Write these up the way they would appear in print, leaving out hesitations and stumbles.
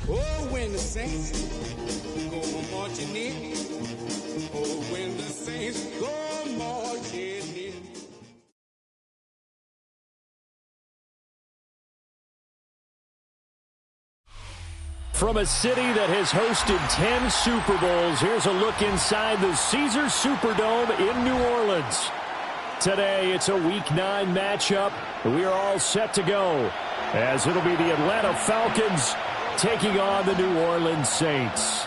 Oh, when the saints go marching in. Oh, when the saints go marching in. From a city that has hosted 10 Super Bowls, here's a look inside the Caesars Superdome in New Orleans. Today, it's a Week 9 matchup. We are all set to go, as it'll be the Atlanta Falcons taking on the New Orleans Saints.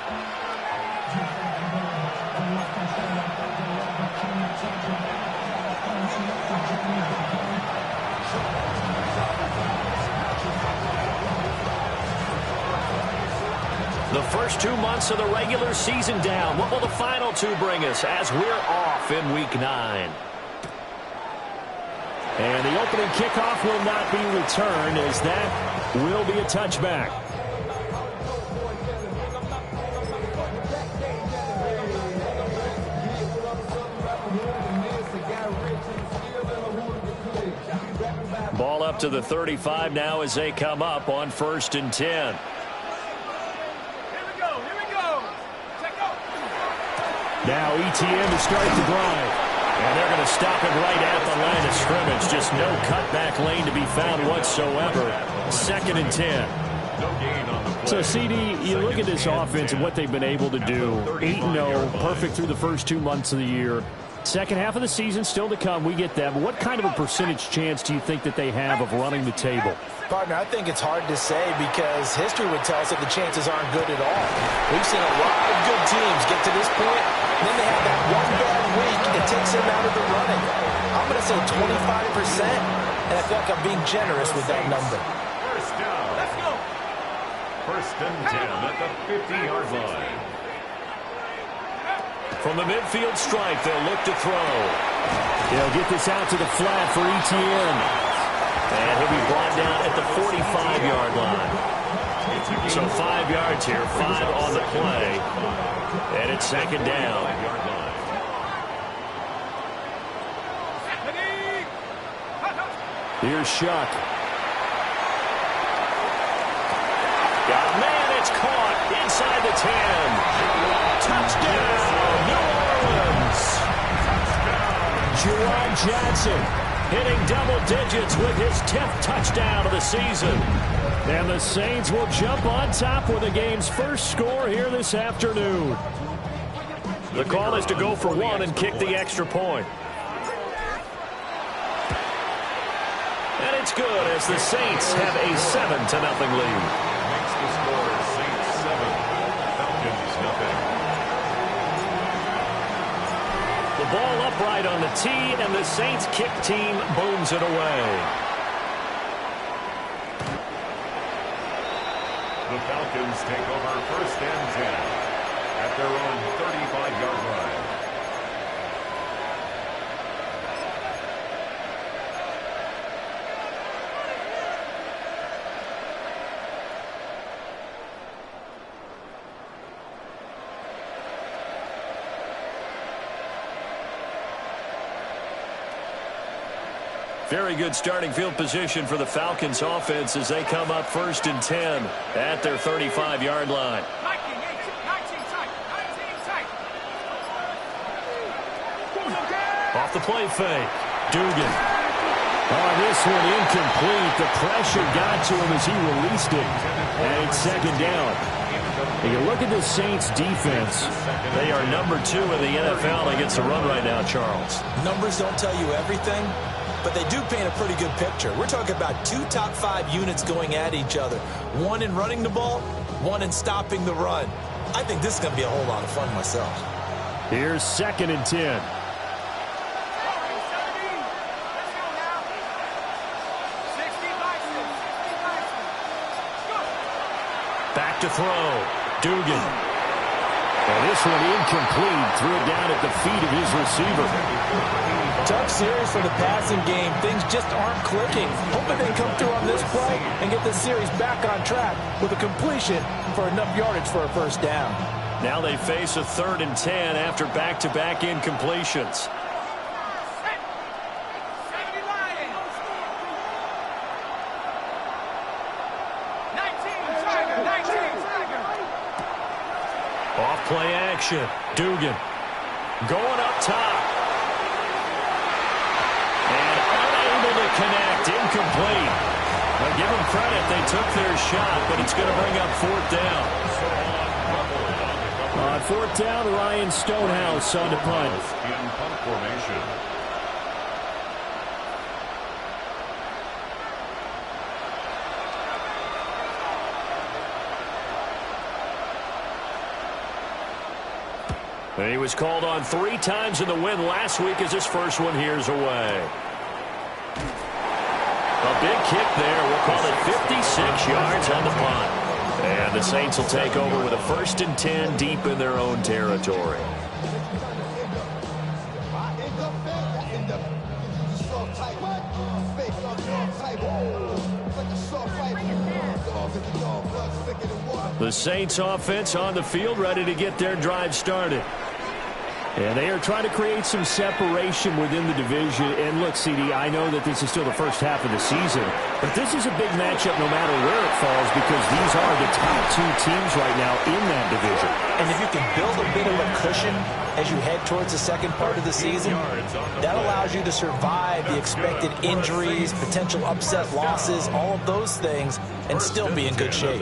The first 2 months of the regular season down. What will the final 2 bring us as we're off in Week 9? And the opening kickoff will not be returned, as that will be a touchback. Ball up to the 35 now as they come up on 1st and 10. Now ETN to start the drive. And they're going to stop it right at the line of scrimmage. Just no cutback lane to be found whatsoever. 2nd and 10. So, CD, you look at this offense and what they've been able to do. 8-0, perfect through the first 2 months of the year. Second half of the season still to come. We get that. But what kind of a percentage chance do you think that they have of running the table? Partner, I think it's hard to say because history would tell us that the chances aren't good at all. We've seen a lot of good teams get to this point, and then they have that one bad week that takes them out of the running. I'm going to say 25%, and I feel like I'm being generous with that number. First down. Let's go. 1st and 10 at the 50-yard line. From the midfield stripe, they'll look to throw. They'll get this out to the flat for ETN. And he'll be brought down at the 45-yard line. So 5 yards here, 5 on the play. And it's 2nd down. Here's Shuck. Got man, it's caught inside the 10. Touchdown, New Orleans. Juwan Johnson hitting double digits with his 10th touchdown of the season. And the Saints will jump on top with the game's first score here this afternoon. The call is to go for 1 and kick the extra point. And it's good as the Saints have a 7-0 lead. Makes the score Saints 7, Falcons nothing. The ball upright on the tee, and the Saints kick team booms it away. The Falcons take over 1st and 10 at their own 35-yard line. Very good starting field position for the Falcons offense as they come up 1st and 10 at their 35-yard line. Off the play fake. Dugan. Oh, this one incomplete. The pressure got to him as he released it. And it's 2nd down. And you look at the Saints defense. They are number 2 in the NFL against the run right now, Charles. Numbers don't tell you everything, but they do paint a pretty good picture. We're talking about 2 top 5 units going at each other. 1 in running the ball, 1 in stopping the run. I think this is going to be a whole lot of fun myself. Here's 2nd and 10. Back to throw. Dugan. And this one incomplete. Threw it down at the feet of his receiver. Tough series for the passing game. Things just aren't clicking. Hoping they come through on this play and get this series back on track with a completion for enough yardage for a 1st down. Now they face a 3rd and 10 after back-to-back incompletions. Play action. Dugan going up top. And unable to connect. Incomplete. Well, give them credit. They took their shot, but it's going to bring up fourth down. On fourth down, Ryan Stonehouse on the punt. In punt formation. He was called on 3 times in the win last week as his first one here's away. A big kick there. We'll call it 56 yards on the punt. And the Saints will take over with a 1st and 10 deep in their own territory. The Saints offense on the field ready to get their drive started. And they are trying to create some separation within the division. And look, CD, I know that this is still the first half of the season, but this is a big matchup no matter where it falls because these are the top 2 teams right now in that division. And if you can build a bit of a cushion as you head towards the second part of the season, that allows you to survive the expected injuries, potential upset losses, all of those things, and still be in good shape.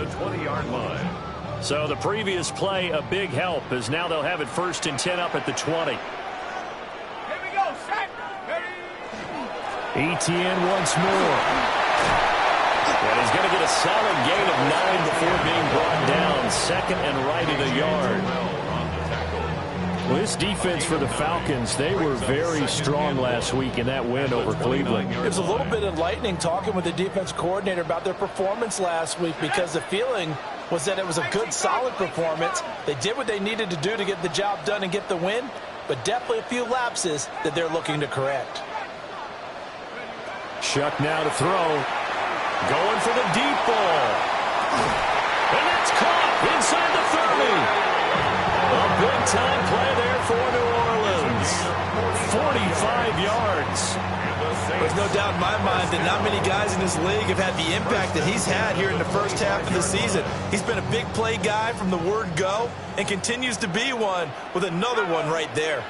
So the previous play, a big help, as now they'll have it 1st and 10 up at the 20. Here we go, set. Etienne once more. And he's going to get a solid gain of 9 before being brought down. 2nd and right at a yard. Well, this defense for the Falcons, they were very strong last week in that win over Cleveland. It was a little bit enlightening talking with the defense coordinator about their performance last week because the feeling was that it was a good, solid performance. They did what they needed to do to get the job done and get the win, but definitely a few lapses that they're looking to correct. Shuck now to throw. Going for the deep ball. And that's caught inside the 30. A big-time play there for New Orleans. 45 yards. There's no doubt in my mind that not many guys in this league have had the impact that he's had here in the first half of the season. He's been a big play guy from the word go and continues to be one with another one right there.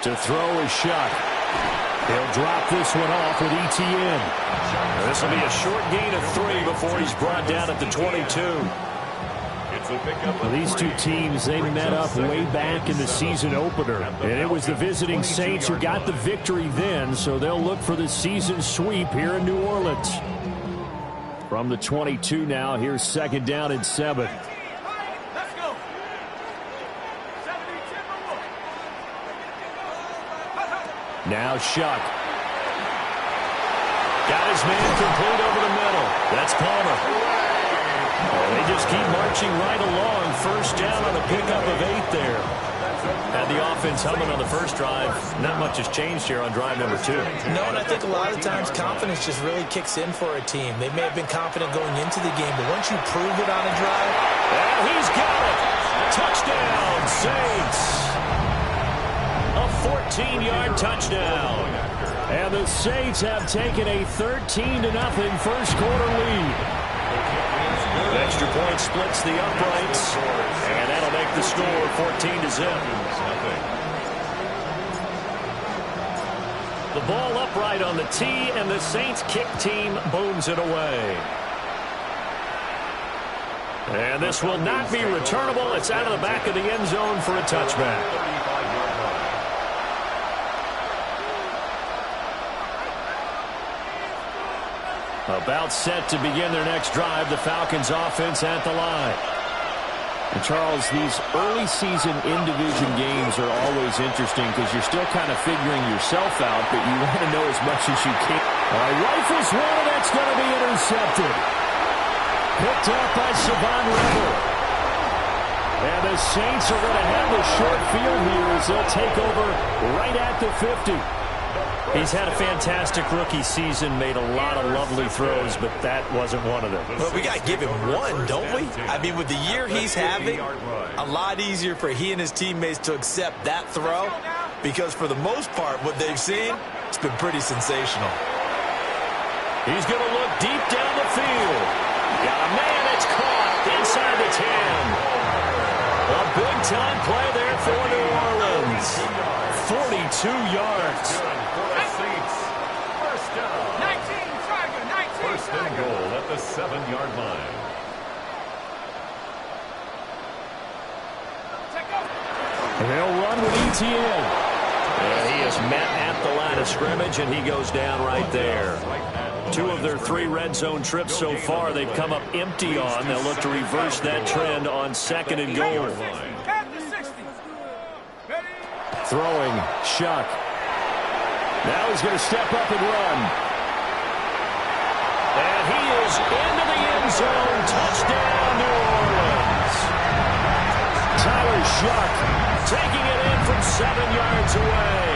To throw is Shuck. He'll drop this one off with Etienne. This will be a short gain of 3 before he's brought down at the 22. Well, these 2 teams, they met up way back in the season opener. And it was the visiting Saints who got the victory then, so they'll look for the season sweep here in New Orleans. From the 22 now, here's 2nd down and 7. Now Shuck. Got his man complete over the middle. That's Palmer. And they just keep marching right along. 1st down on a pickup of 8 there. Had the offense humming on the first drive. Not much has changed here on drive number 2. No, and I think a lot of times confidence just really kicks in for a team. They may have been confident going into the game, but once you prove it on a drive. And he's got it. Touchdown, Saints. A 14-yard touchdown. And the Saints have taken a 13-0 first quarter lead. Extra point splits the uprights, and that'll make the score 14-0. The ball upright on the tee, and the Saints kick team booms it away. And this will not be returnable. It's out of the back of the end zone for a touchback. About set to begin their next drive, the Falcons offense at the line. And Charles, these early season in-division games are always interesting because you're still kind of figuring yourself out, but you want to know as much as you can. Rifles one, and that's going to be intercepted. Picked up by Savon Rebel. And the Saints are going to have the short field here as they'll take over right at the 50. He's had a fantastic rookie season, made a lot of lovely throws, but that wasn't one of them. Well, we got to give him one, don't we? I mean, with the year he's having, a lot easier for he and his teammates to accept that throw, because for the most part, what they've seen, it's been pretty sensational. He's going to look deep down the field. Got a man, it's caught inside the 10. A big-time play there for New Orleans. 42 yards. First down. 19 First and goal at the 7-yard line. They'll run with ETN. And he is met at the line of scrimmage, and he goes down right there. 2 of their 3 red zone trips so far they've come up empty on. They'll look to reverse that trend on 2nd and goal. Throwing, Shuck. Now he's going to step up and run. And he is into the end zone. Touchdown, New Orleans. Tyler Shuck taking it in from 7 yards away.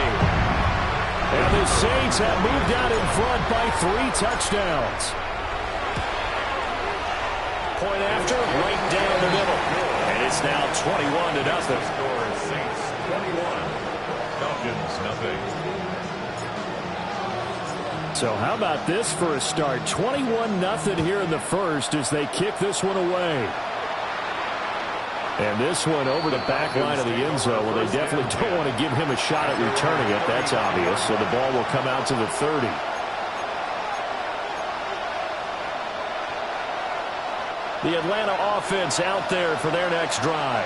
And the Saints have moved out in front by 3 touchdowns. Point after, right down the middle. And it's now 21-0. Score is Saints 21. Falcons nothing. So how about this for a start? 21-0 here in the first as they kick this one away. And this one over the back line of the end zone. Well, they definitely don't want to give him a shot at returning it. That's obvious. So the ball will come out to the 30. The Atlanta offense out there for their next drive.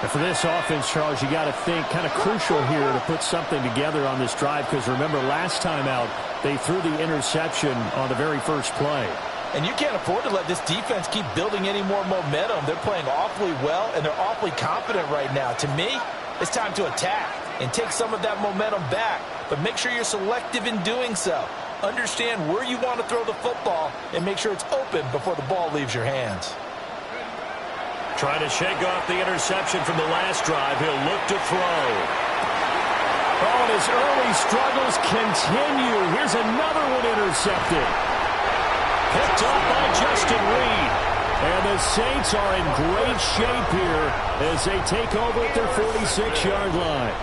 And for this offense, Charles, you got to think kind of crucial here to put something together on this drive, because remember last time out they threw the interception on the very first play. And you can't afford to let this defense keep building any more momentum. They're playing awfully well, and they're awfully confident right now. To me, it's time to attack and take some of that momentum back, but make sure you're selective in doing so. Understand where you want to throw the football and make sure it's open before the ball leaves your hands. Trying to shake off the interception from the last drive. He'll look to throw. Oh, and his early struggles continue. Here's another one intercepted. Picked up by Justin Reed. And the Saints are in great shape here as they take over at their 46-yard line.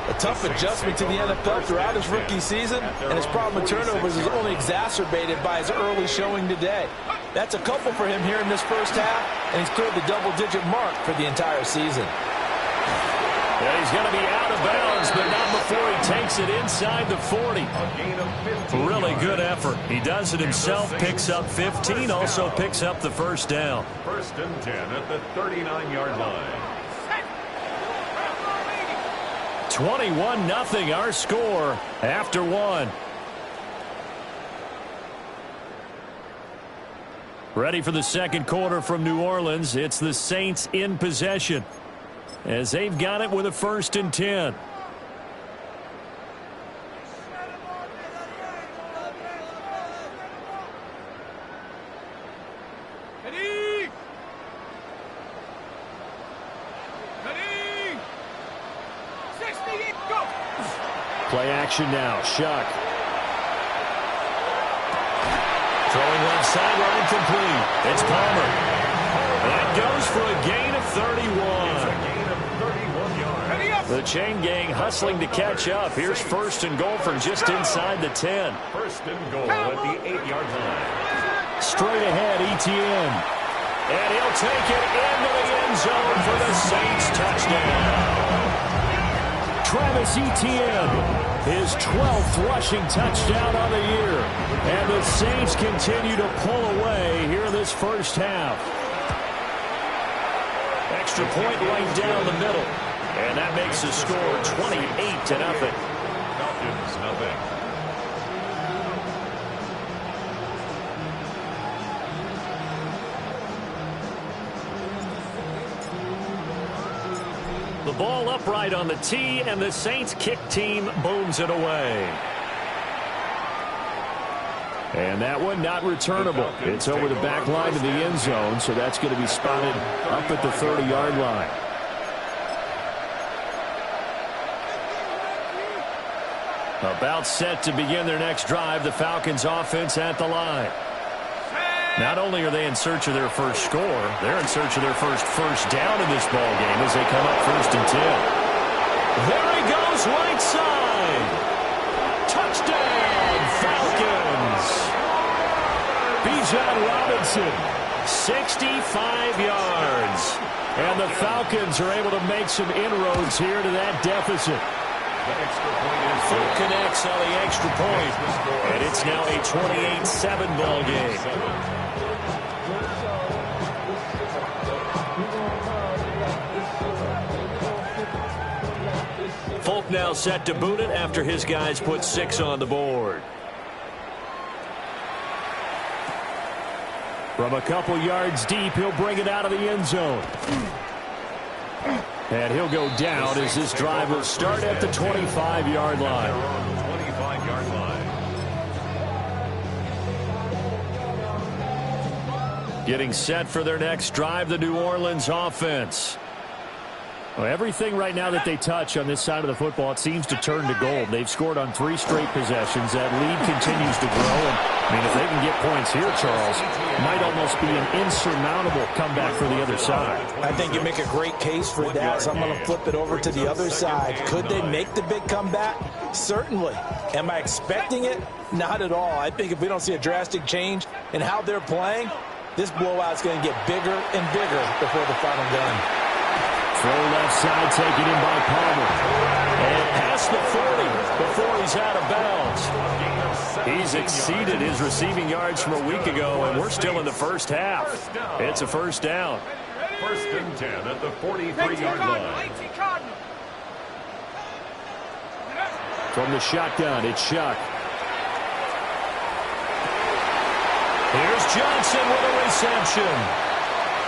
A tough adjustment to the NFL throughout his rookie season, and his problem with turnovers is only exacerbated by his early showing today. That's a couple for him here in this first half, and he's cleared the double-digit mark for the entire season. Yeah, he's going to be out of bounds, but not before he takes it inside the 40. Really good effort. He does it himself, picks up 15, also picks up the first down. First and 10 at the 39-yard line. 21-0 our score after 1. Ready for the second quarter from New Orleans. It's the Saints in possession as they've got it with a 1st and 10. Play action now. Shuck. Throwing left sideline complete. It's Palmer. That goes for a gain of 31. The chain gang hustling to catch up. Here's 1st and goal from just inside the 10. 1st and goal at the 8-yard line. Straight ahead, ETN. And he'll take it into the end zone for the Saints touchdown. Travis Etienne, his 12th rushing touchdown on the year. And the Saints continue to pull away here in this first half. Extra point right down the middle. And that makes the score 28-0. Falcons nothing. The ball upright on the tee, and the Saints kick team booms it away. And that one not returnable. It's over the back line of the end zone, so that's going to be spotted up at the 30-yard line. About set to begin their next drive, the Falcons offense at the line. Not only are they in search of their first score, they're in search of their first down in this ball game as they come up 1st and 10. There he goes, right side. Touchdown, Falcons. Bijan Robinson, 65 yards. And the Falcons are able to make some inroads here to that deficit. Full connects on the extra point. And it's now a 28-7 ball game. Folk now set to boot it after his guys put 6 on the board. From a couple yards deep, he'll bring it out of the end zone. And he'll go down as this drive will start at the 25-yard line. 25-yard line. Getting set for their next drive, the New Orleans offense. Well, everything right now that they touch on this side of the football, it seems to turn to gold. They've scored on 3 straight possessions. That lead continues to grow. And, I mean, if they can get points here, Charles, it might almost be an insurmountable comeback for the other side. I think you make a great case for that, so I'm going to flip it over to the other side. Could they make the big comeback? Certainly. Am I expecting it? Not at all. I think if we don't see a drastic change in how they're playing, this blowout's going to get bigger and bigger before the final gun. Throw left side, taken in by Palmer. And past the 40 before he's out of bounds. He's exceeded his receiving yards from a week ago, and we're still in the first half. It's a first down. 1st and 10 at the 43-yard line. From the shotgun, it's Shuck. Here's Johnson with a reception.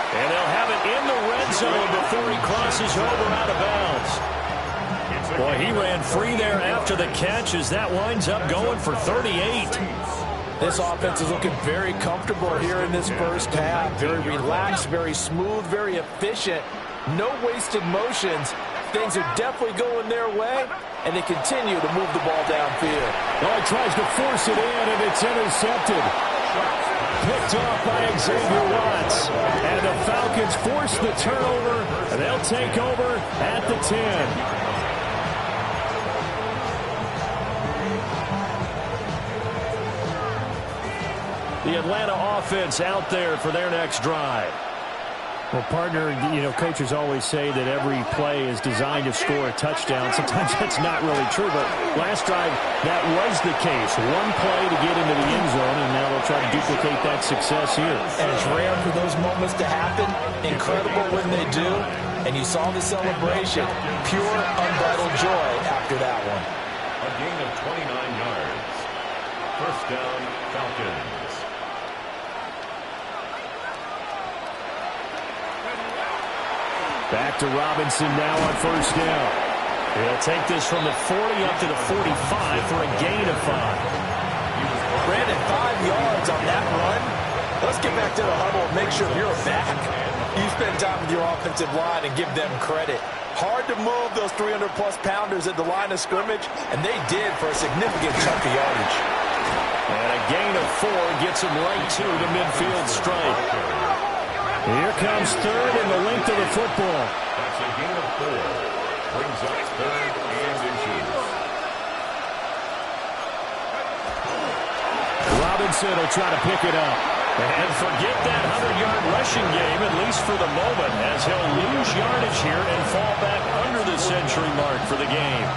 And they'll have it in the red zone before he crosses over out of bounds. Boy, he ran free there after the catch as that winds up going for 38. This offense is looking very comfortable here in this first half. Very relaxed, very smooth, very efficient. No wasted motions. Things are definitely going their way, and they continue to move the ball downfield. Oh, he tries to force it in, and it's intercepted. Picked off by Xavier Watts. And the Falcons force the turnover, and they'll take over at the 10. The Atlanta offense out there for their next drive. Well, partner, you know, coaches always say that every play is designed to score a touchdown. Sometimes that's not really true, but last drive, that was the case. One play to get into the end zone, and now they'll try to duplicate that success here. And it's rare for those moments to happen. Incredible when they do. And you saw the celebration. Pure, unbridled joy after that one. A gain of 29 yards. 1st down, Falcons. Back to Robinson now on 1st down. He'll take this from the 40 up to the 45 for a gain of 5. Brandon, 5 yards on that run. Let's get back to the huddle and make sure you're back. You spend time with your offensive line and give them credit. Hard to move those 300-plus pounders at the line of scrimmage, and they did for a significant chunk of yardage. And a gain of 4 gets him right to the midfield stripe. Here comes 3rd in the length of the football. That's a gain of 4. Brings up 3rd and inches. Robinson will try to pick it up. And forget that 100-yard rushing game, at least for the moment, as he'll lose yardage here and fall back under the century mark for the game.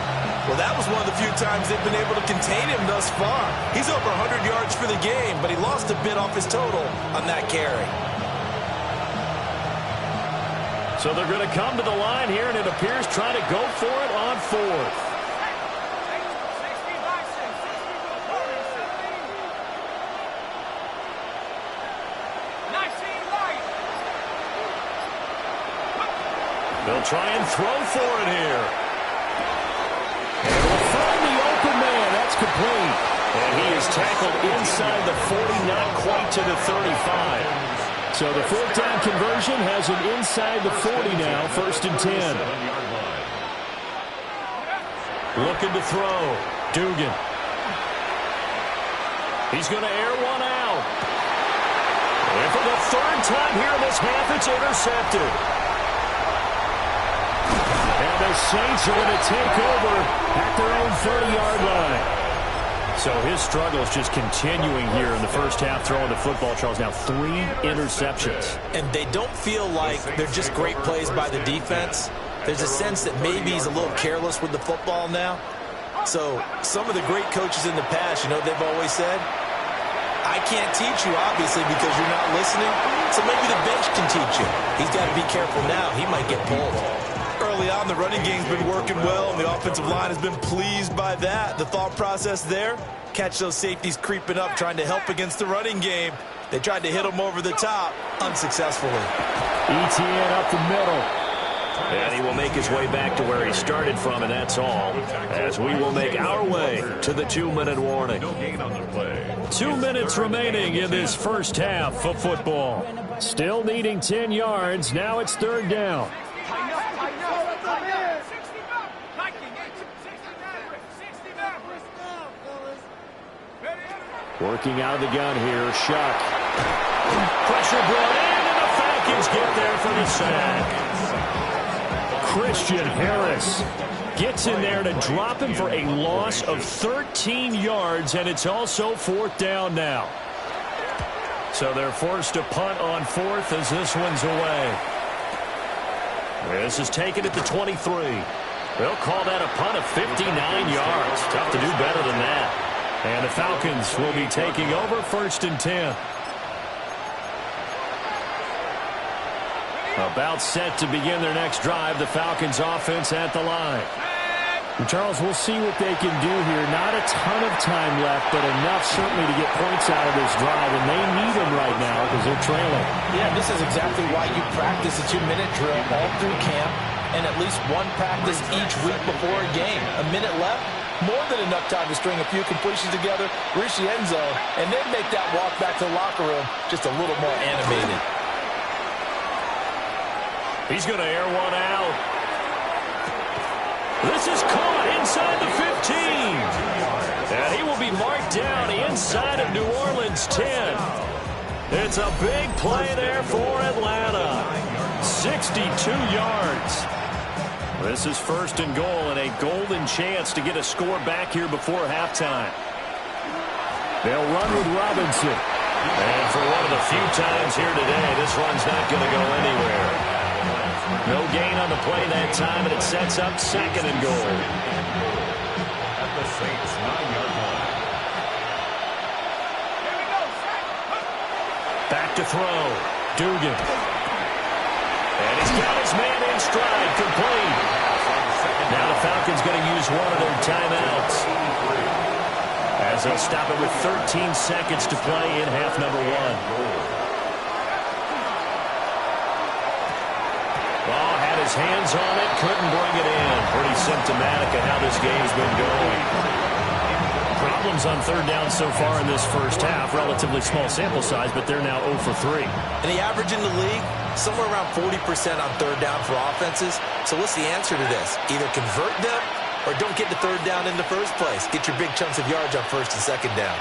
Well, that was one of the few times they've been able to contain him thus far. He's over 100 yards for the game, but he lost a bit off his total on that carry. So they're going to come to the line here, and it appears trying to go for it on 4th. They'll try and throw for it here. And will find the open man. That's complete. And he is tackled inside the 40, not quite to the 35. So the 4th down conversion has him inside the 40 now, 1st and 10. Looking to throw. Dugan. He's going to air one out. And for the third time here in this half, it's intercepted. And the Saints are going to take over at their own 30-yard line. So his struggles just continuing here in the first half throwing the football, Charles. Now 3 interceptions. And they don't feel like they're just great plays by the defense. There's a sense that maybe he's a little careless with the football now. So some of the great coaches in the past, you know, they've always said, I can't teach you, obviously, because you're not listening. So maybe the bench can teach you. He's got to be careful now. He might get pulled. Early on, the running game's been working well, and the offensive line has been pleased by that. The thought process there, catch those safeties creeping up, trying to help against the running game. They tried to hit them over the top, unsuccessfully. ETN up the middle. And he will make his way back to where he started from, and that's all, as we will make our way to the 2-minute warning. 2 minutes remaining in this first half of football. Still needing 10 yards. Now it's third down. Working out of the gun here, Shuck. Pressure brought in, and the Falcons get there for the sack. Christian Harris gets in there to drop him for a loss of 13 yards, and it's also fourth down now. So they're forced to punt on fourth as this one's away. This is taken at the 23. They'll call that a punt of 59 yards. Tough to do better than that. And the Falcons will be taking over first and 10. About set to begin their next drive. The Falcons offense at the line. And Charles, we'll see what they can do here. Not a ton of time left, but enough certainly to get points out of this drive. And they need them right now because they're trailing. Yeah, this is exactly why you practice a 2-minute drill all through camp and at least one practice each week before a game. A minute left, more than enough time to string a few completions together, reach the end zone, and then make that walk back to the locker room just a little more animated. He's going to air one out. This is caught inside the 15. And he will be marked down inside of New Orleans 10. It's a big play there for Atlanta. 62 yards. This is first and goal and a golden chance to get a score back here before halftime. They'll run with Robinson. And for one of the few times here today, this run's not going to go anywhere. No gain on the play that time, and it sets up second and goal. At the Saints' 9-yard line. Back to throw. Dugan. And he's got his man in stride, complete. Now the Falcons going to use one of their timeouts, as they'll stop it with 13 seconds to play in half number 1. Oh, had his hands on it, couldn't bring it in. Pretty symptomatic of how this game's been going. Problems on third down so far in this first half. Relatively small sample size, but they're now 0 for 3. And the average in the league, somewhere around 40% on third down for offenses. So what's the answer to this? Either convert them or don't get the third down in the first place. Get your big chunks of yards on first and second down.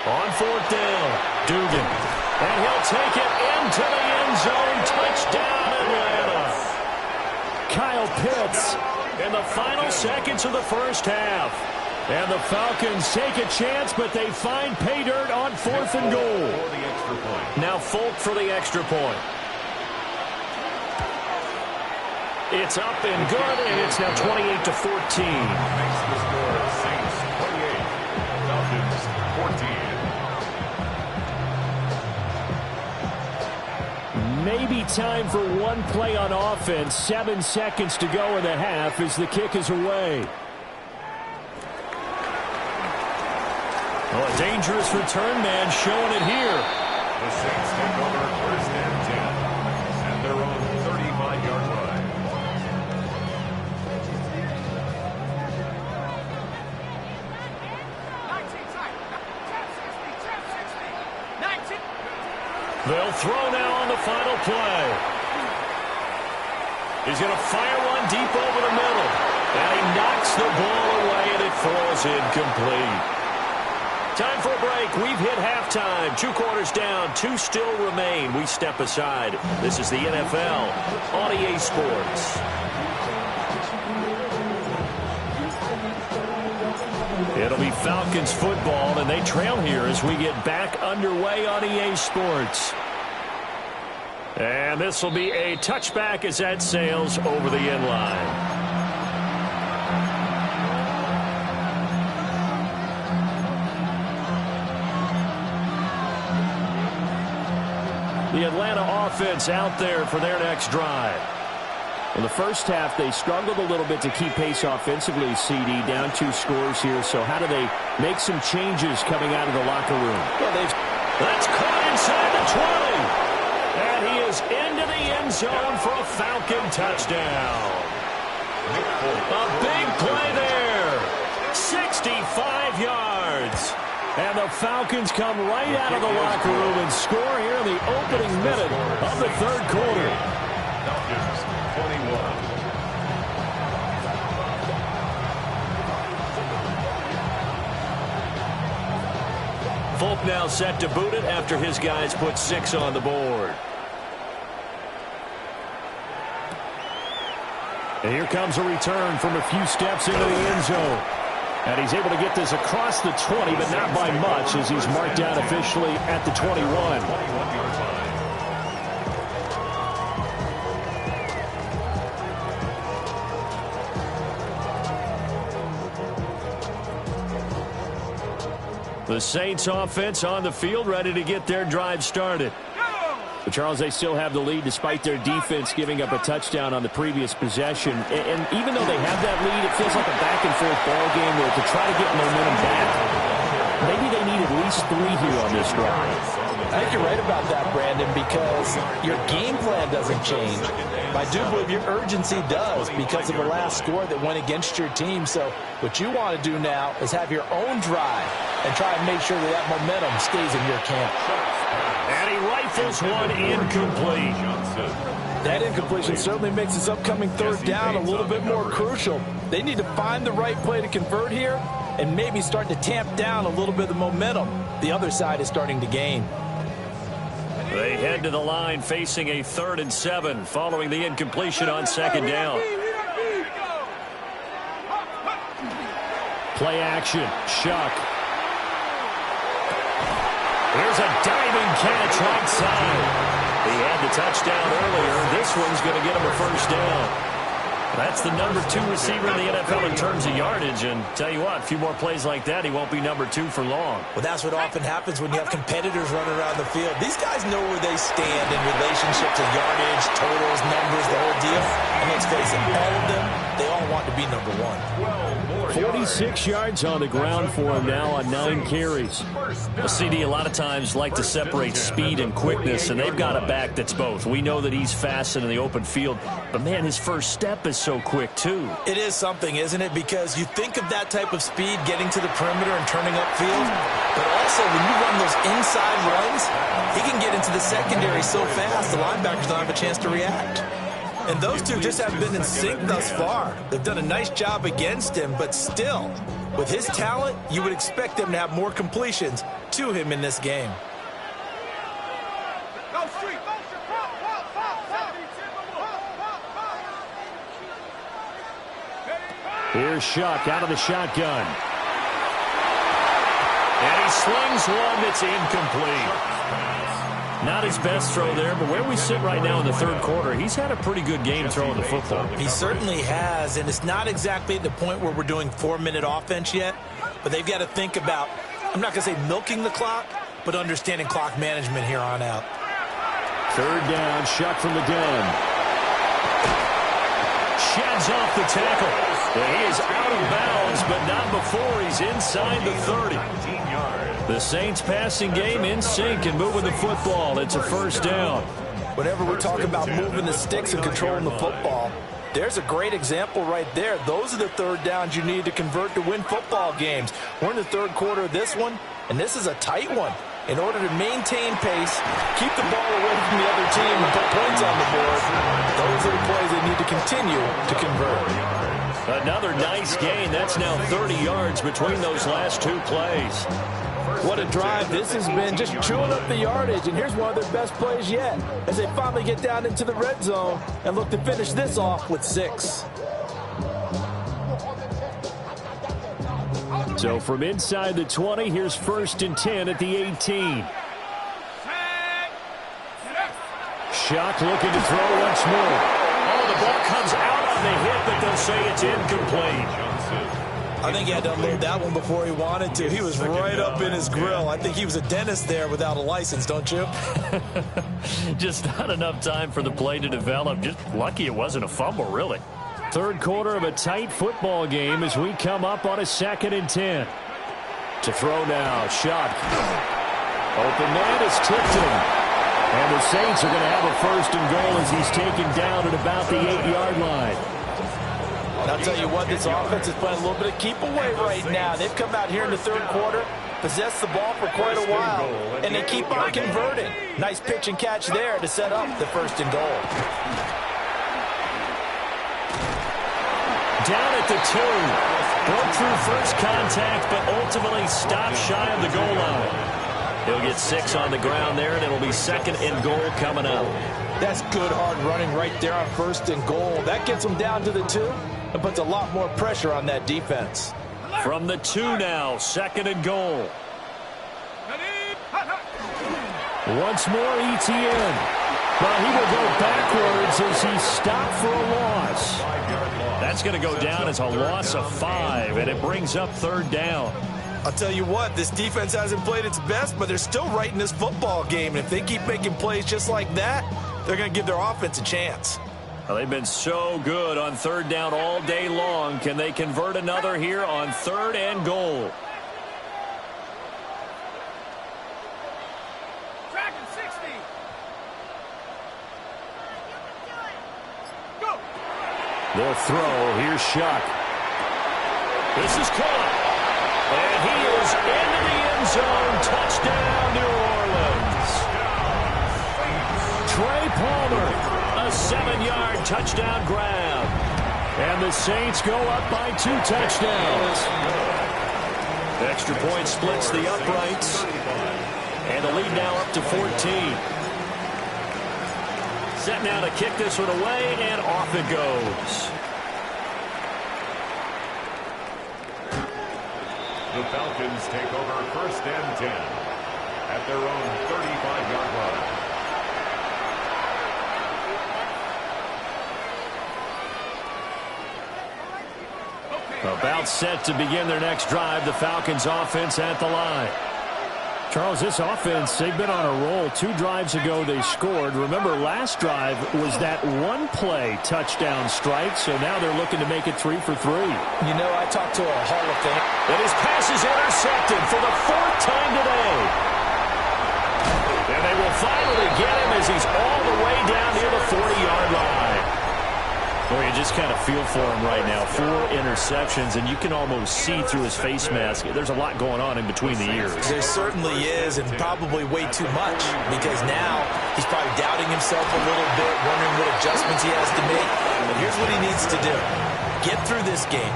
On fourth down, Dugan. And he'll take it into the end zone. Touchdown, Atlanta. Kyle Pitts in the final seconds of the first half. And the Falcons take a chance, but they find pay dirt on fourth and goal. Now Folk for the extra point. It's up and good, and it's now 28 to 14. Makes the score Saints 28, Falcons 14. Maybe time for one play on offense. 7 seconds to go in the half as the kick is away. Oh, a dangerous return man showing it here. The Saints take over first and 10 at their own 35-yard line. They'll throw now on the final play. He's going to fire one deep over the middle. And he knocks the ball away, and it falls incomplete. Time for a break. We've hit halftime. 2 quarters down. 2 still remain. We step aside. This is the NFL on EA Sports. It'll be Falcons football, and they trail here as we get back underway on EA Sports. And this will be a touchback as that sails over the end line. The Atlanta offense out there for their next drive. In the first half, they struggled a little bit to keep pace offensively, CD, down 2 scores here. So how do they make some changes coming out of the locker room? Well, that's caught inside the 20. And he is into the end zone for a Falcon touchdown. A big play there. 65 yards. And the Falcons come right out of the locker room and score here in the opening minute of the third quarter. Falcons, 21. Folk now set to boot it after his guys put 6 on the board. And here comes a return from a few steps into the end zone. And he's able to get this across the 20, but not by much, as he's marked down officially at the 21. 21-yard line. The Saints offense on the field, ready to get their drive started. But Charles, they still have the lead despite their defense giving up a touchdown on the previous possession. And even though they have that lead, it feels like a back-and-forth ball game where to try to get momentum back, maybe they need at least 3 here on this drive. I think you're right about that, Brandon, because your game plan doesn't change. I do believe your urgency does because of the last score that went against your team. So what you want to do now is have your own drive and try and make sure that that momentum stays in your camp. And he rifles one incomplete. That incompletion certainly makes this upcoming third down a little bit more crucial. They need to find the right play to convert here and maybe start to tamp down a little bit of the momentum the other side is starting to gain. They head to the line facing a 3rd and 7 following the incompletion on 2nd down. Play action. Shuck. Here's a diving catch right side. He had the touchdown earlier. This one's going to get him a first down. That's the number 2 receiver in the NFL in terms of yardage. And tell you what, a few more plays like that, he won't be number 2 for long. Well, that's what often happens when you have competitors running around the field. These guys know where they stand in relationship to yardage, totals, numbers, the whole deal. And let's face it, all of them, they all want to be number 1. 46 yards on the ground for him now on 9 carries. Well, CD a lot of times like to separate speed and quickness, and they've got a back that's both. We know that he's fast in the open field, but man, his first step is so quick too. It is something, isn't it? Because you think of that type of speed getting to the perimeter and turning upfield, but also when you run those inside runs, he can get into the secondary so fast the linebackers don't have a chance to react. And those two just have been in sync thus far. They've done a nice job against him, but still, with his talent, you would expect them to have more completions to him in this game. Here's Shuck out of the shotgun. And he slings one that's incomplete. Not his best throw there, but where we sit right now in the third quarter, he's had a pretty good game throwing the football. He certainly has, and it's not exactly at the point where we're doing 4-minute offense yet, but they've got to think about, I'm not going to say milking the clock, but understanding clock management here on out. 3rd down, Shuck from the gun. Sheds off the tackle. He is out of bounds, but not before he's inside the 30. The Saints passing game in sync and moving the football. It's a first down. Whenever we talk about moving the sticks and controlling the football, there's a great example right there. Those are the 3rd downs you need to convert to win football games. We're in the 3rd quarter of this one, and this is a tight one. In order to maintain pace, keep the ball away from the other team and put points on the board, those are the plays they need to continue to convert. Another nice gain. That's now 30 yards between those last two plays. What a drive this has been, just chewing up the yardage. And here's one of their best plays yet as they finally get down into the red zone and look to finish this off with 6. So from inside the 20, here's 1st and 10 at the 18. Shock looking to throw once more. Oh, the ball comes out on the hit, but they'll say it's incomplete. I think he had to unload that one before he wanted to. He was right up in his grill. I think he was a dentist there without a license, don't you? Just not enough time for the play to develop. Just lucky it wasn't a fumble, really. Third quarter of a tight football game as we come up on a 2nd and 10. To throw now, Shock. Open man is tipped him. And the Saints are going to have a 1st and goal as he's taken down at about the 8-yard line. And I'll tell you what, this offense is playing a little bit of keep away right now. They've come out here in the third quarter, possessed the ball for quite a while, and they keep on converting. Nice pitch and catch there to set up the 1st and goal. Down at the 2. Broke through first contact, but ultimately stopped shy of the goal line. He'll get 6 on the ground there, and it'll be 2nd and goal coming up. That's good hard running right there on 1st and goal. That gets them down to the 2 and puts a lot more pressure on that defense. From the 2 now, 2nd and goal. Once more, Etienne. But he will go backwards as he stopped for a loss. That's going to go down as a loss of 5, and it brings up 3rd down. I'll tell you what, this defense hasn't played its best, but they're still right in this football game. And if they keep making plays just like that, they're going to give their offense a chance. Well, they've been so good on 3rd down all day long. Can they convert another here on 3rd and goal? They'll throw. Here's Shock. This is caught. And he is into the end zone. Touchdown, New Orleans. Trey Palmer, a 7-yard touchdown grab. And the Saints go up by 2 touchdowns. Extra point splits the uprights. And the lead now up to 14. Set now to kick this one away, and off it goes. The Falcons take over 1st and 10 at their own 35-yard line. About set to begin their next drive, the Falcons offense at the line. Charles, this offense, they've been on a roll. 2 drives ago they scored. Remember, last drive was that 1-play touchdown strike, so now they're looking to make it 3 for 3. You know, I talked to a Hall of Fame. And his pass is intercepted for the 4th time today. And they will finally get him as he's all the way down near the 40-yard line. Boy, you just kind of feel for him right now. 4 interceptions, and you can almost see through his face mask. There's a lot going on in between the ears. There certainly is, and probably way too much, because now he's probably doubting himself a little bit, wondering what adjustments he has to make. But here's what he needs to do. Get through this game.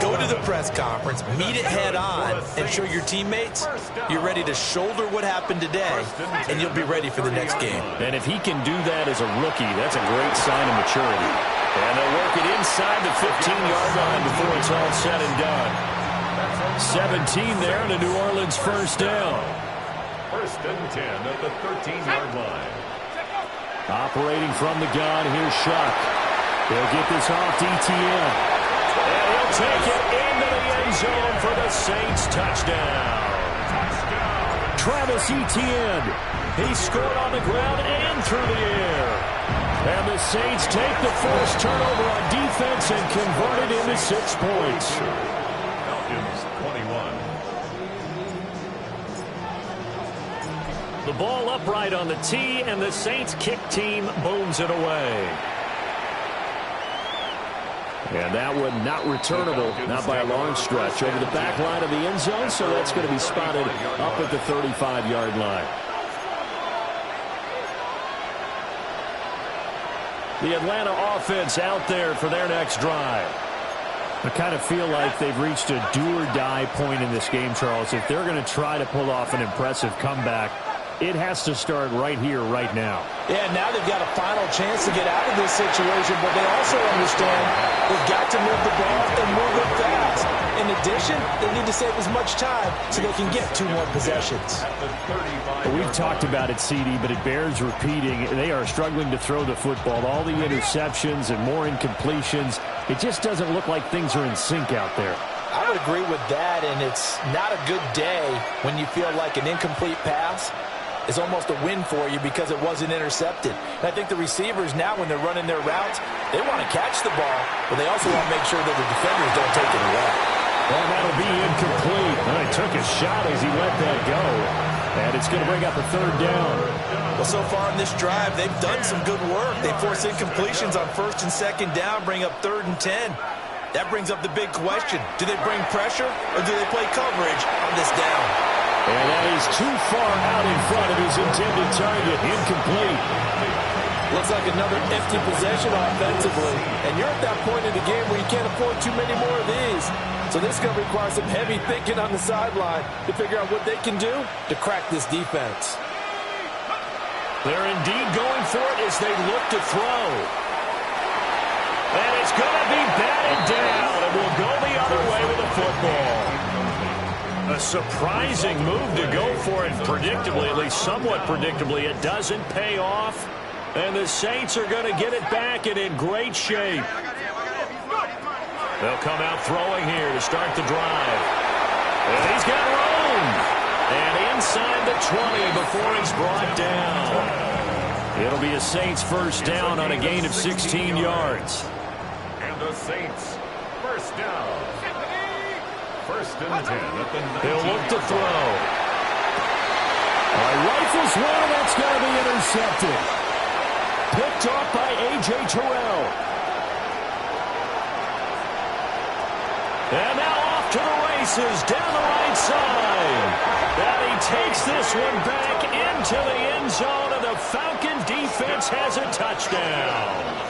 Go to the press conference, meet it head on, and show your teammates you're ready to shoulder what happened today, and you'll be ready for the next game. And if he can do that as a rookie, that's a great sign of maturity. And they'll work it inside the 15-yard line before it's all said and done. 17 there, and a New Orleans 1st down. 1st and 10 at the 13-yard line. Operating from the gun, here's Shock. They'll get this off to Etienne. And he'll take it into the end zone for the Saints touchdown. Travis Etienne. He scored on the ground and through the air. And the Saints take the forced turnover on defense and convert it into 6 points. Falcons 21. The ball upright on the tee, and the Saints kick team booms it away. And that one not returnable, not by a long stretch, over the back line of the end zone, so that's going to be spotted up at the 35-yard line. The Atlanta offense out there for their next drive. I kind of feel like they've reached a do-or-die point in this game, Charles. If they're going to try to pull off an impressive comeback, it has to start right here, right now. Yeah, now they've got a final chance to get out of this situation, but they also understand they've got to move the ball and move it fast. In addition, they need to save as much time so they can get 2 more possessions. We've talked about it, CD, but it bears repeating. They are struggling to throw the football. All the interceptions and more incompletions. It just doesn't look like things are in sync out there. I would agree with that, and it's not a good day when you feel like an incomplete pass is almost a win for you because it wasn't intercepted. And I think the receivers now, when they're running their routes, they want to catch the ball, but they also want to make sure that the defenders don't take it away. Well, that'll be incomplete. And he took a shot as he let that go. And it's going to bring up a 3rd down. Well, so far in this drive, they've done some good work. They force incompletions on 1st and 2nd down, bring up 3rd and 10. That brings up the big question. Do they bring pressure or do they play coverage on this down? And that is too far out in front of his intended target. Incomplete. Looks like another empty possession offensively. And you're at that point in the game where you can't afford too many more of these. So this is going to require some heavy thinking on the sideline to figure out what they can do to crack this defense. They're indeed going for it as they look to throw. And it's going to be batted down, and we'll go the other way with the football. A surprising move to go for it predictably, at least somewhat predictably. It doesn't pay off, and the Saints are going to get it back and in great shape. They'll come out throwing here to start the drive. And he's got room. And inside the 20 before he's brought down. It'll be a Saints 1st down on a gain of 16 yards. And the Saints 1st down. 1st and 10 at the 19. He'll look to throw. Rifles one, that's going to be intercepted. Picked off by A.J. Terrell. And now off to the races down the right side. And he takes this one back into the end zone, and the Falcon defense has a touchdown.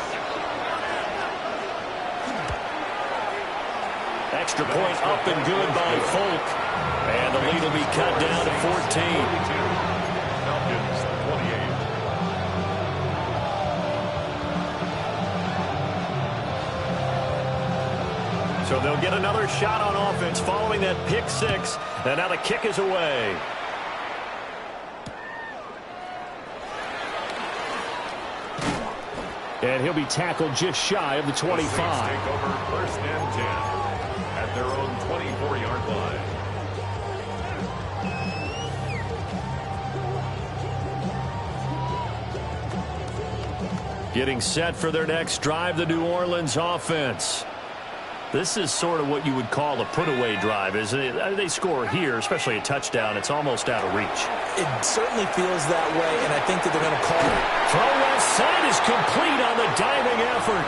Extra point up and good by Folk. And the lead will be cut down to 14. Falcons 28. So they'll get another shot on offense following that pick 6. And now the kick is away. And he'll be tackled just shy of the 25. The Saints take over 1st and 10 at their own 24-yard line. Getting set for their next drive, the New Orleans offense. This is sort of what you would call a put-away drive, isn't it? They score here, especially a touchdown. It's almost out of reach. It certainly feels that way, and I think that they're going to call it. Throw left side is complete on the diving effort.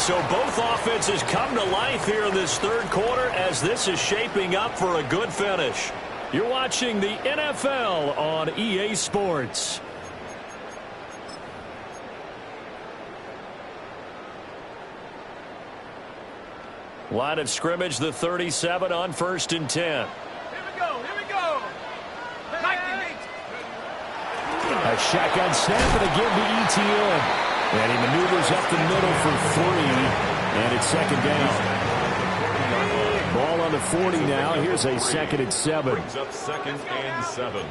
So both offenses come to life here in this 3rd quarter as this is shaping up for a good finish. You're watching the NFL on EA Sports. Line of scrimmage, the 37 on 1st and 10. Here we go. A shotgun snap and again to ETN. And he maneuvers up the middle for 3. And it's 2nd down. Ball on the 40 now. Here's a 2nd and 7. Brings up 2nd and 7.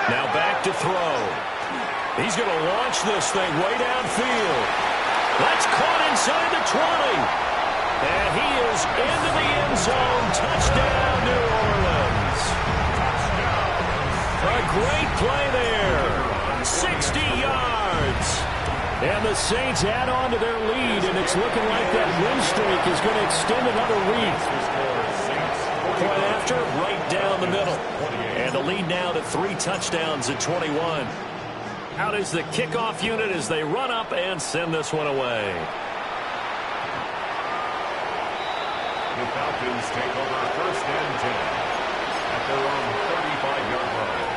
Now back to throw. He's going to launch this thing way downfield. That's caught inside the 20. And he is into the end zone. Touchdown, New Orleans. A great play there. 60 yards. And the Saints add on to their lead, and it's looking like that win streak is going to extend another week. Point after, right down the middle. And the lead now to 3 touchdowns at 21. Out is the kickoff unit as they run up and send this one away. The Falcons take over 1st and 10 at their own 35-yard line.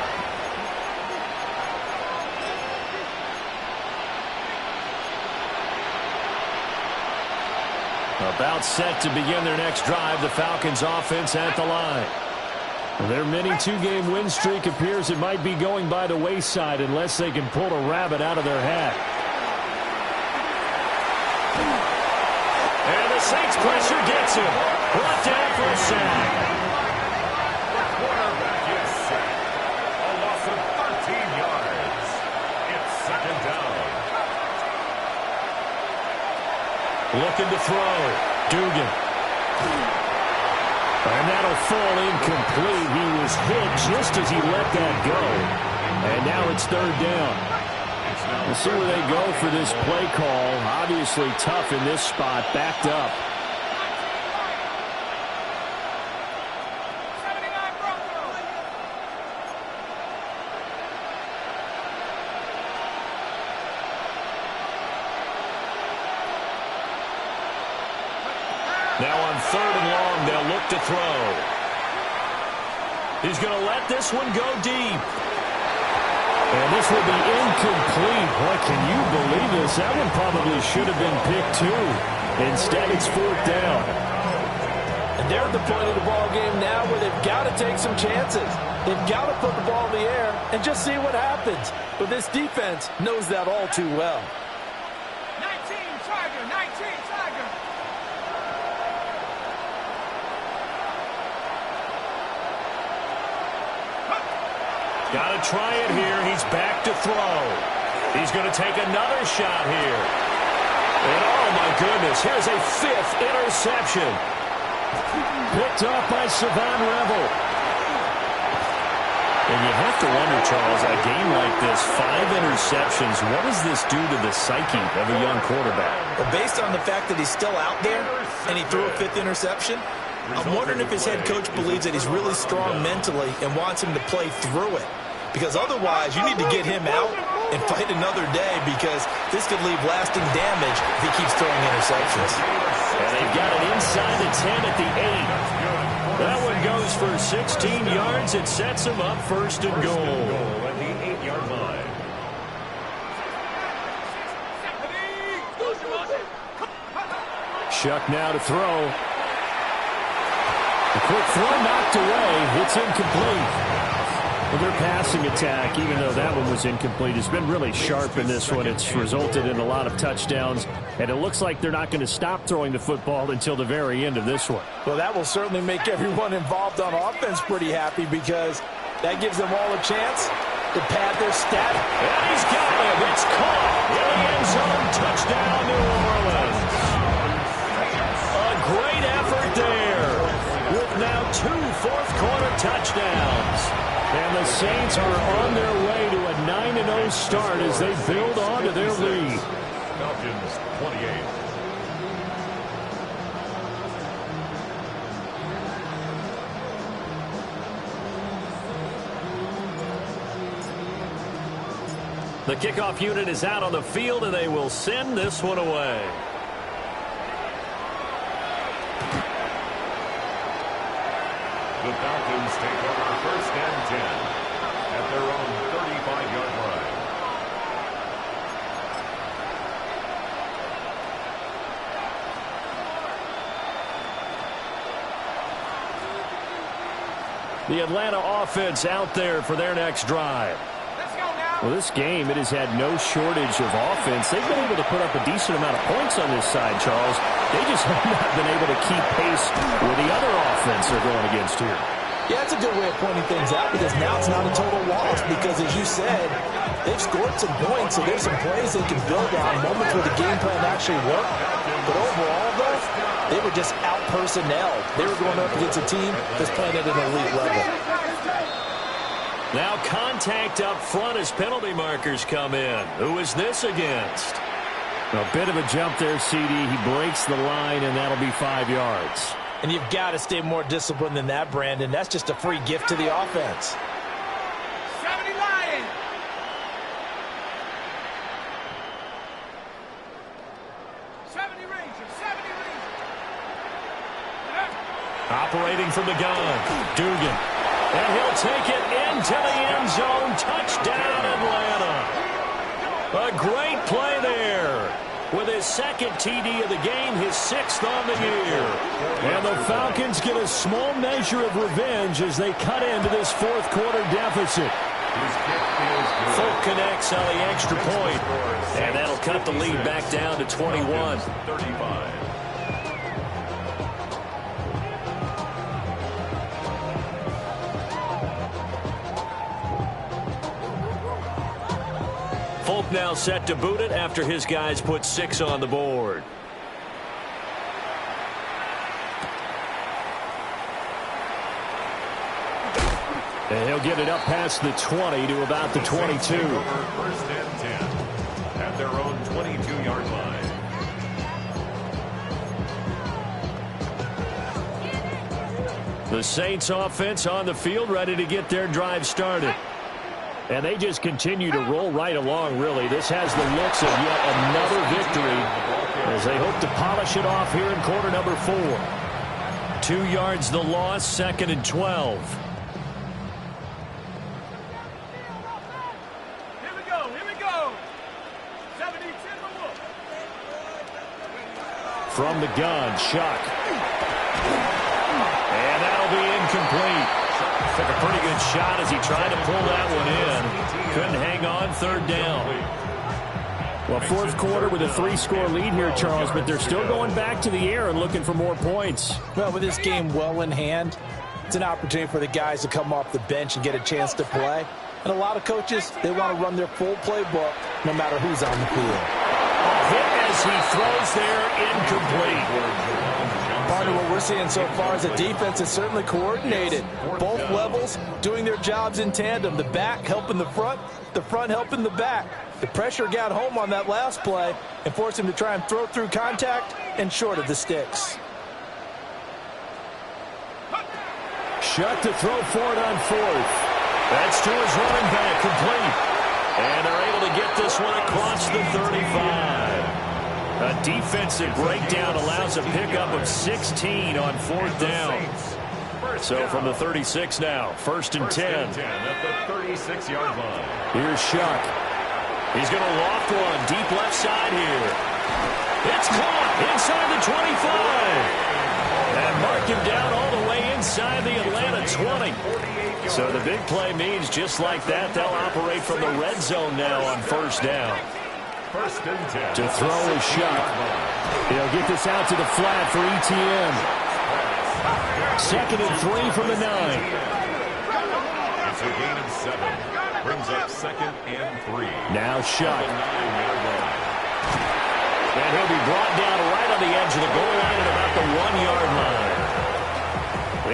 About set to begin their next drive, the Falcons offense at the line. Their mini 2-game win streak appears it might be going by the wayside unless they can pull a rabbit out of their hat. And the Saints pressure gets him. Brought down for a sack. Quarterback is sacked. A loss of 13 yards. It's 2nd down. Looking to throw. Dugan. And that'll fall incomplete. He was hit just as he let that go. And now it's 3rd down. We'll see where they go for this play call. Obviously tough in this spot, backed up. Now on 3rd and long, they'll look to throw. He's going to let this one go deep. And this will be incomplete. Boy, can you believe this? That one probably should have been picked too. Instead, it's 4th down. And they're at the point of the ball game now where they've got to take some chances. They've got to put the ball in the air and just see what happens. But this defense knows that all too well. 19 Tiger, 19 Tiger. Got to try it here. He's back to throw. He's going to take another shot here. And oh my goodness, here's a 5th interception. Picked off by Savon Revel. And you have to wonder, Charles, a game like this, 5 interceptions, what does this do to the psyche of a young quarterback? Well, based on the fact that he's still out there and he threw a 5th interception, I'm wondering if his head coach believes that he's really strong mentally and wants him to play through it. Because otherwise, you need to get him out and fight another day because this could leave lasting damage if he keeps throwing interceptions. And they've got it inside the 10 at the 8. That one goes for 16 yards. It sets him up 1st and goal. At the 8-yard line. Shuck now to throw. A quick throw knocked away. It's incomplete. Well, their passing attack, even though that one was incomplete, has been really sharp in this one. It's resulted in a lot of touchdowns, and it looks like they're not going to stop throwing the football until the very end of this one. Well, that will certainly make everyone involved on offense pretty happy because that gives them all a chance to pad their stat. And he's got it. It's caught in the end zone. Touchdown, New Orleans. A great effort there with now 2 fourth-quarter touchdowns. And the Saints are on their way to a 9-0 start as they build on to their lead. Falcons 28. The kickoff unit is out on the field, and they will send this one away. The Falcons take over 1st and 10 at their own 35-yard line. The Atlanta offense out there for their next drive. Well, this game, it has had no shortage of offense. They've been able to put up a decent amount of points on this side, Charles. They just have not been able to keep pace with the other offense they're going against here. Yeah, that's a good way of pointing things out because now it's not a total loss because, as you said, they've scored some points, so there's some plays they can build on, moments where the game plan actually worked. But overall, though, they were just out-personnelled. They were going up against a team that's playing at an elite level. Now contact up front as penalty markers come in. Who is this against? A bit of a jump there, CD. He breaks the line, and that'll be 5 yards. And you've got to stay more disciplined than that, Brandon. That's just a free gift to the offense. 70 Lions. Operating from the gun, Dugan. And he'll take it into the end zone. Touchdown, Atlanta. A great play there. With his second TD of the game, his 6th on the year. And the Falcons get a small measure of revenge as they cut into this fourth quarter deficit. Folk connects on the extra point. And that'll cut the lead back down to 21. 35. Folk now set to boot it after his guys put 6 on the board. And he'll get it up past the 20 to about the 22. First and 10 at their own 22-yard line. The Saints offense on the field, ready to get their drive started. And they just continue to roll right along, really. This has the looks of yet another victory as they hope to polish it off here in quarter number 4. 2 yards the loss, 2nd and 12. Here we go. 70 From the gun, Shuck. And that'll be incomplete. Took a pretty good shot as he tried to pull that one in. Couldn't hang on, 3rd down. Well, fourth quarter with a 3-score lead here, Charles, but they're still going back to the air and looking for more points. Well, with this game well in hand, it's an opportunity for the guys to come off the bench and get a chance to play. And a lot of coaches, they want to run their full playbook no matter who's on the field. Hit as he throws there, incomplete. Part of what we're seeing so far is the defense is certainly coordinated. Both levels doing their jobs in tandem. The back helping the front helping the back. The pressure got home on that last play and forced him to try and throw through contact and short of the sticks. Shuck to throw for it on 4th. That's to his running back, complete. And they're able to get this one across the 35. A defensive breakdown allows a pickup of 16 on 4th down. So from the 36 now, 1st and 10. At the 36-yard line. Here's Shuck. He's going to loft one deep left side here. It's caught inside the 25. And mark him down all the way inside the Atlanta 20. So the big play means just like that, they'll operate from the red zone now on 1st down. 1st and 10. To throw is Shuck. He'll get this out to the flat for ETN. 2nd and 3 from the 9. It's a gain of 7. Brings up 2nd and 3. Now Shuck. The 9-yard line. And he'll be brought down right on the edge of the goal line at about the 1-yard line.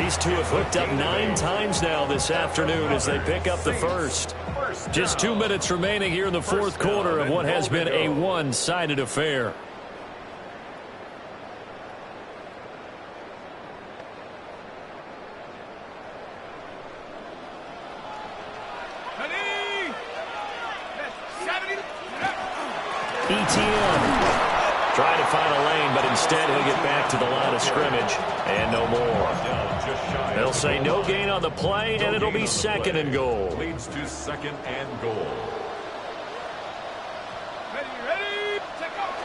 These two have hooked up 9 times now this afternoon as they pick up the first. Just 2 minutes remaining here in the fourth quarter of what has been a one-sided affair. ETN trying to find a lane, but instead he'll get back to the line of scrimmage and no more. They'll say no gain on the play, and it'll be 2nd and goal. Leads to 2nd and goal. Ready, take off.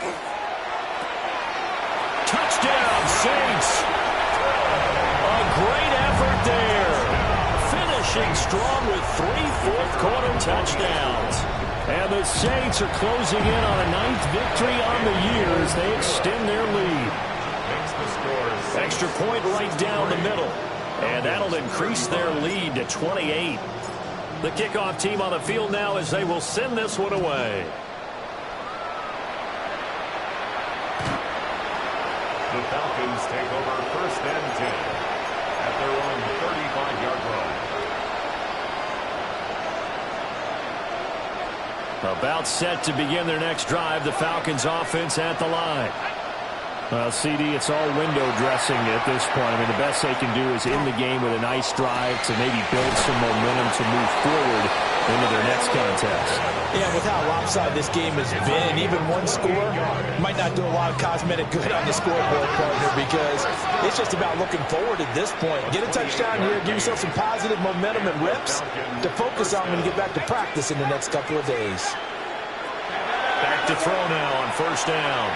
Touchdown, Saints. A great effort there. Finishing strong with 3 fourth-quarter touchdowns. And the Saints are closing in on a 9th victory on the year as they extend their lead. Makes the score. Extra point right down the middle. And that'll increase their lead to 28. The kickoff team on the field now as they will send this one away. The Falcons take over 1st and 10 at their own 35-yard line. About set to begin their next drive, the Falcons offense at the line. Well, CD, it's all window dressing at this point. I mean, the best they can do is in the game with a nice drive to maybe build some momentum to move forward into their next contest. Yeah, with how lopsided this game has been, even one score might not do a lot of cosmetic good on the scoreboard, partner, because it's just about looking forward at this point. Get a touchdown here, give yourself some positive momentum and reps to focus on when you get back to practice in the next couple of days. Back to throw now on first down.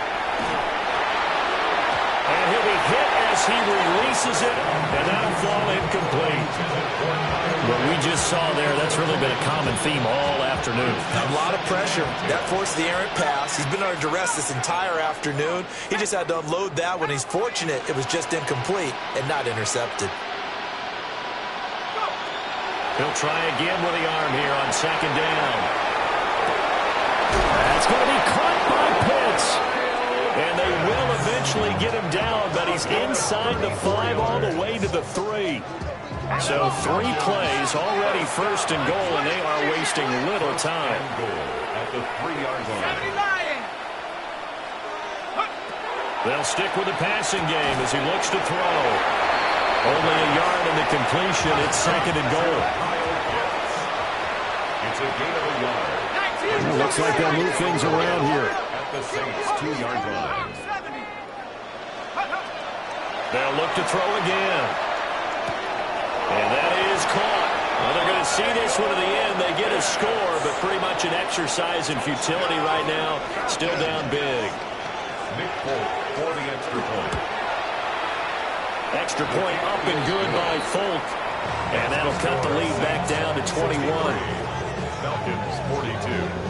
And he'll be hit as he releases it, and that'll fall incomplete. What we just saw there, that's really been a common theme all afternoon. A lot of pressure. That forced the errant pass. He's been under duress this entire afternoon. He just had to unload that when he's fortunate it was just incomplete and not intercepted. He'll try again with the arm here on second down. That's going to be caught by Pitts. And they will eventually get him down, but he's inside the 5 all the way to the 3. So 3 plays, already first and goal, and they are wasting little time. At the 3-yard line. They'll stick with the passing game as he looks to throw. Only a yard in the completion. It's second and goal. It's a gain of a yard. Looks like they'll move things around here. The Saints 2-yard line. They'll look to throw again. And that is caught. Well, they're going to see this one to the end. They get a score, but pretty much an exercise in futility right now. Still down big. Nick Folk for the extra point. Extra point up and good by Folk. And that'll cut the lead back down to 21. Falcons 42.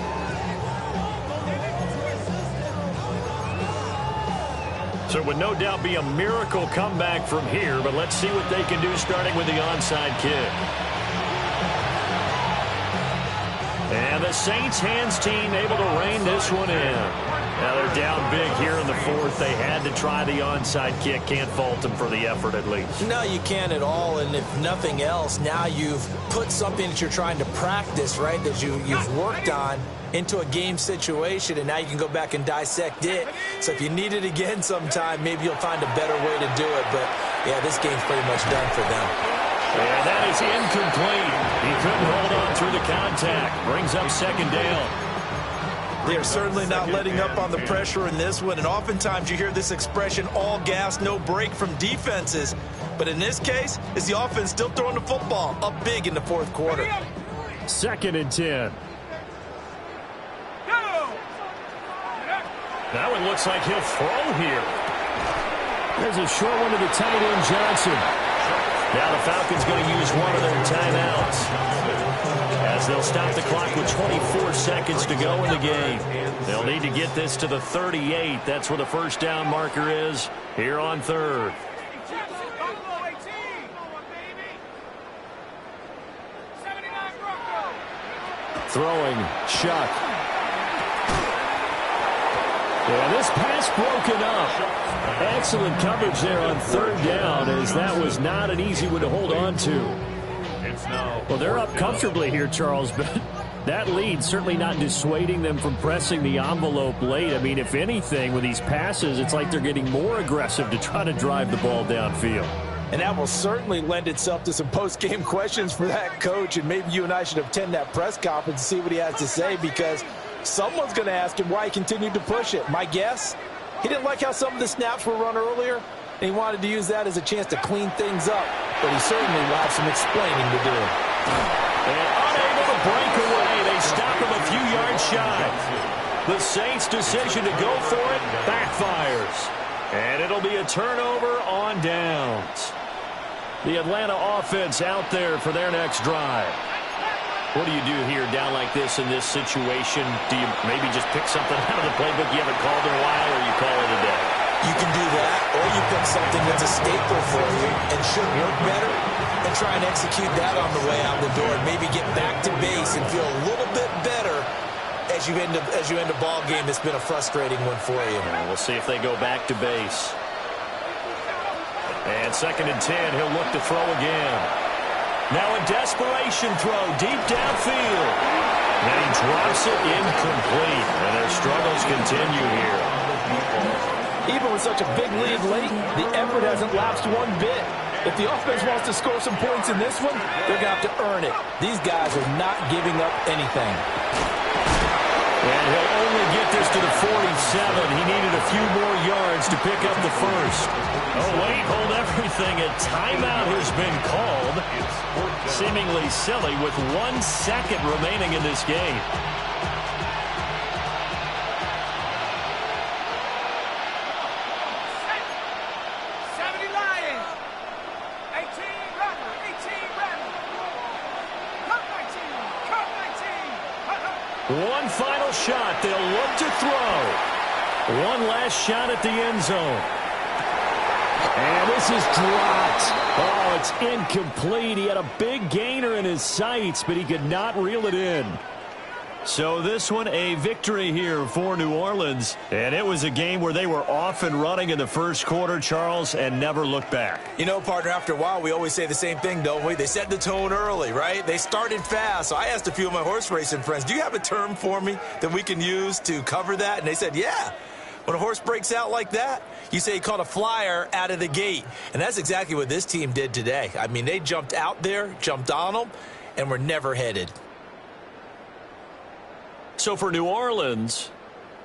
So it would no doubt be a miracle comeback from here, but let's see what they can do starting with the onside kick. And the Saints hands team able to rein this one in. Now they're down big here in the 4th. They had to try the onside kick. Can't fault them for the effort at least. No, you can't at all, and if nothing else, now you've put something that you're trying to practice, right, that you've worked on into a game situation, and now you can go back and dissect it. So if you need it again sometime, maybe you'll find a better way to do it. But, yeah, this game's pretty much done for them. And that is incomplete. He couldn't hold on through the contact. Brings up second down. They are certainly not letting up on the pressure in this one, and oftentimes you hear this expression, all gas, no break from defenses. But in this case, it's the offense still throwing the football up big in the 4th quarter. Second and 10. That one looks like he'll throw here. There's a short one to the tight end, Johnson. Now the Falcons going to use one of their timeouts as they'll stop the clock with 24 seconds to go in the game. They'll need to get this to the 38. That's where the first down marker is here on 3rd. Throwing, Shuck. Yeah, this pass broken up. Excellent coverage there on 3rd down, as that was not an easy one to hold on to. Well, they're up comfortably here, Charles, but that lead certainly not dissuading them from pressing the envelope late. I mean, if anything, with these passes, it's like they're getting more aggressive to try to drive the ball downfield. And that will certainly lend itself to some post-game questions for that coach, and maybe you and I should attend that press conference and see what he has to say, because someone's going to ask him why he continued to push it. My guess, he didn't like how some of the snaps were run earlier, and he wanted to use that as a chance to clean things up. But he certainly will have some explaining to do. And unable to break away, they stop him a few yards shy. The Saints' decision to go for it backfires. And it'll be a turnover on downs. The Atlanta offense out there for their next drive. What do you do here down like this in this situation? Do you maybe just pick something out of the playbook you haven't called in a while, or you call it a day? You can do that, or you pick something that's a staple for you and should work better and try and execute that on the way out the door and maybe get back to base and feel a little bit better as you end a ball game that's been a frustrating one for you. We'll see if they go back to base. And second and 10, he'll look to throw again. Now a desperation throw deep downfield. And he drops it incomplete. And their struggles continue here. Even with such a big lead late, the effort hasn't lapsed one bit. If the offense wants to score some points in this one, they're going to have to earn it. These guys are not giving up anything. And he'll only get this to the 47. He needed a few more yards to pick up the first. Oh, wait, hold everything. A timeout has been called. Seemingly silly with 1 second remaining in this game. One final shot. They'll look to throw. One last shot at the end zone. And this is dropped. Oh, it's incomplete. He had a big gainer in his sights, but he could not reel it in. So this one, a victory here for New Orleans. And it was a game where they were off and running in the first quarter, Charles, and never looked back. You know, partner, after a while, we always say the same thing, don't we? They set the tone early, right? They started fast. So I asked a few of my horse racing friends, do you have a term for me that we can use to cover that? And they said, yeah. When a horse breaks out like that, you say he caught a flyer out of the gate. And that's exactly what this team did today. I mean, they jumped out there, jumped on them, and were never headed. So for New Orleans,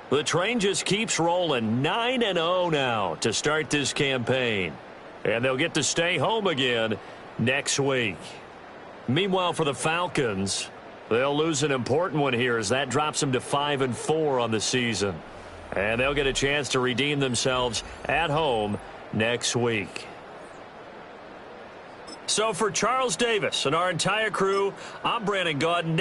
the train just keeps rolling. 9-0 now to start this campaign. And they'll get to stay home again next week. Meanwhile, for the Falcons, they'll lose an important one here as that drops them to 5-4 on the season. And they'll get a chance to redeem themselves at home next week. So for Charles Davis and our entire crew, I'm Brandon Gaudin.